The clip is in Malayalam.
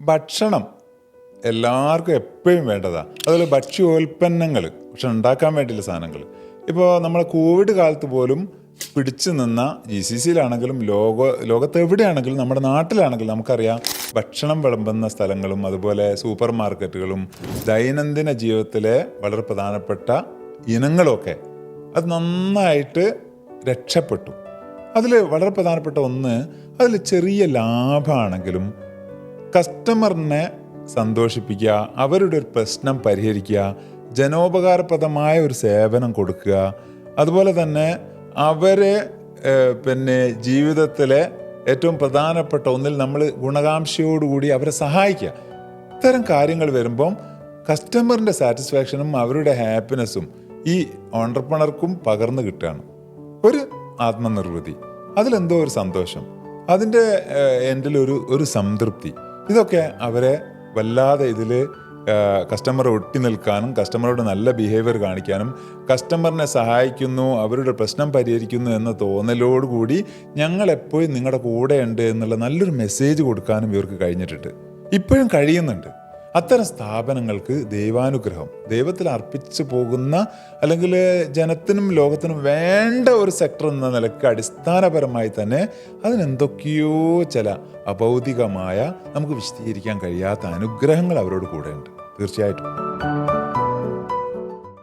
ഭക്ഷണം എല്ലാവർക്കും എപ്പോഴും വേണ്ടതാണ്. അതുപോലെ ഭക്ഷ്യോൽപ്പന്നങ്ങൾ, പക്ഷെ ഉണ്ടാക്കാൻ വേണ്ടിയുള്ള സാധനങ്ങൾ. ഇപ്പോൾ നമ്മൾ കോവിഡ് കാലത്ത് പോലും പിടിച്ചു നിന്ന GCCയിലാണെങ്കിലും ലോകത്തെവിടെയാണെങ്കിലും നമ്മുടെ നാട്ടിലാണെങ്കിലും നമുക്കറിയാം ഭക്ഷണം വിളമ്പുന്ന സ്ഥലങ്ങളും അതുപോലെ സൂപ്പർ മാർക്കറ്റുകളും ദൈനംദിന ജീവിതത്തിലെ വളരെ പ്രധാനപ്പെട്ട ഇനങ്ങളൊക്കെ അത് നന്നായിട്ട് രക്ഷപ്പെട്ടു. അതിൽ വളരെ പ്രധാനപ്പെട്ട ഒന്ന്, അതിൽ ചെറിയ ലാഭമാണെങ്കിലും കസ്റ്റമറിനെ സന്തോഷിപ്പിക്കുക, അവരുടെ ഒരു പ്രശ്നം പരിഹരിക്കുക, ജനോപകാരപ്രദമായ ഒരു സേവനം കൊടുക്കുക, അതുപോലെ തന്നെ അവരെ ജീവിതത്തിലെ ഏറ്റവും പ്രധാനപ്പെട്ട ഒന്നിൽ നമ്മൾ ഗുണകാംക്ഷയോടുകൂടി അവരെ സഹായിക്കുക. ഇത്തരം കാര്യങ്ങൾ വരുമ്പം കസ്റ്റമറിൻ്റെ സാറ്റിസ്ഫാക്ഷനും അവരുടെ ഹാപ്പിനെസ്സും ഈ ഓൺട്രപ്രണർക്കും പകർന്നു കിട്ടുകയാണ്. ഒരു ആത്മനിർവൃതി, അതിലെന്തോ ഒരു സന്തോഷം, അതിൻ്റെ ഒരു സംതൃപ്തി, ഇതൊക്കെ അവരെ വല്ലാതെ ഇതിൽ കസ്റ്റമറെ ഒട്ടി നിൽക്കാനും കസ്റ്റമറോട് നല്ല ബിഹേവിയർ കാണിക്കാനും കസ്റ്റമറിനെ സഹായിക്കുന്നു, അവരുടെ പ്രശ്നം പരിഹരിക്കുന്നു എന്ന തോന്നലോടുകൂടി ഞങ്ങളെപ്പോഴും നിങ്ങളുടെ കൂടെ ഉണ്ട് എന്നുള്ള നല്ലൊരു മെസ്സേജ് കൊടുക്കാനും ഇവർക്ക് കഴിഞ്ഞിട്ടുണ്ട്, ഇപ്പോഴും കഴിയുന്നുണ്ട്. അത്തരം സ്ഥാപനങ്ങൾക്ക് ദൈവാനുഗ്രഹം, ദൈവത്തിൽ അർപ്പിച്ചു പോകുന്ന അല്ലെങ്കിൽ ജനത്തിനും ലോകത്തിനും വേണ്ട ഒരു സെക്ടർ എന്ന നിലയ്ക്ക് അടിസ്ഥാനപരമായി തന്നെ അതിനെന്തൊക്കെയോ ചില അഭൗതികമായ നമുക്ക് വിശദീകരിക്കാൻ കഴിയാത്ത അനുഗ്രഹങ്ങൾ അവരോട് കൂടെയുണ്ട് തീർച്ചയായിട്ടും.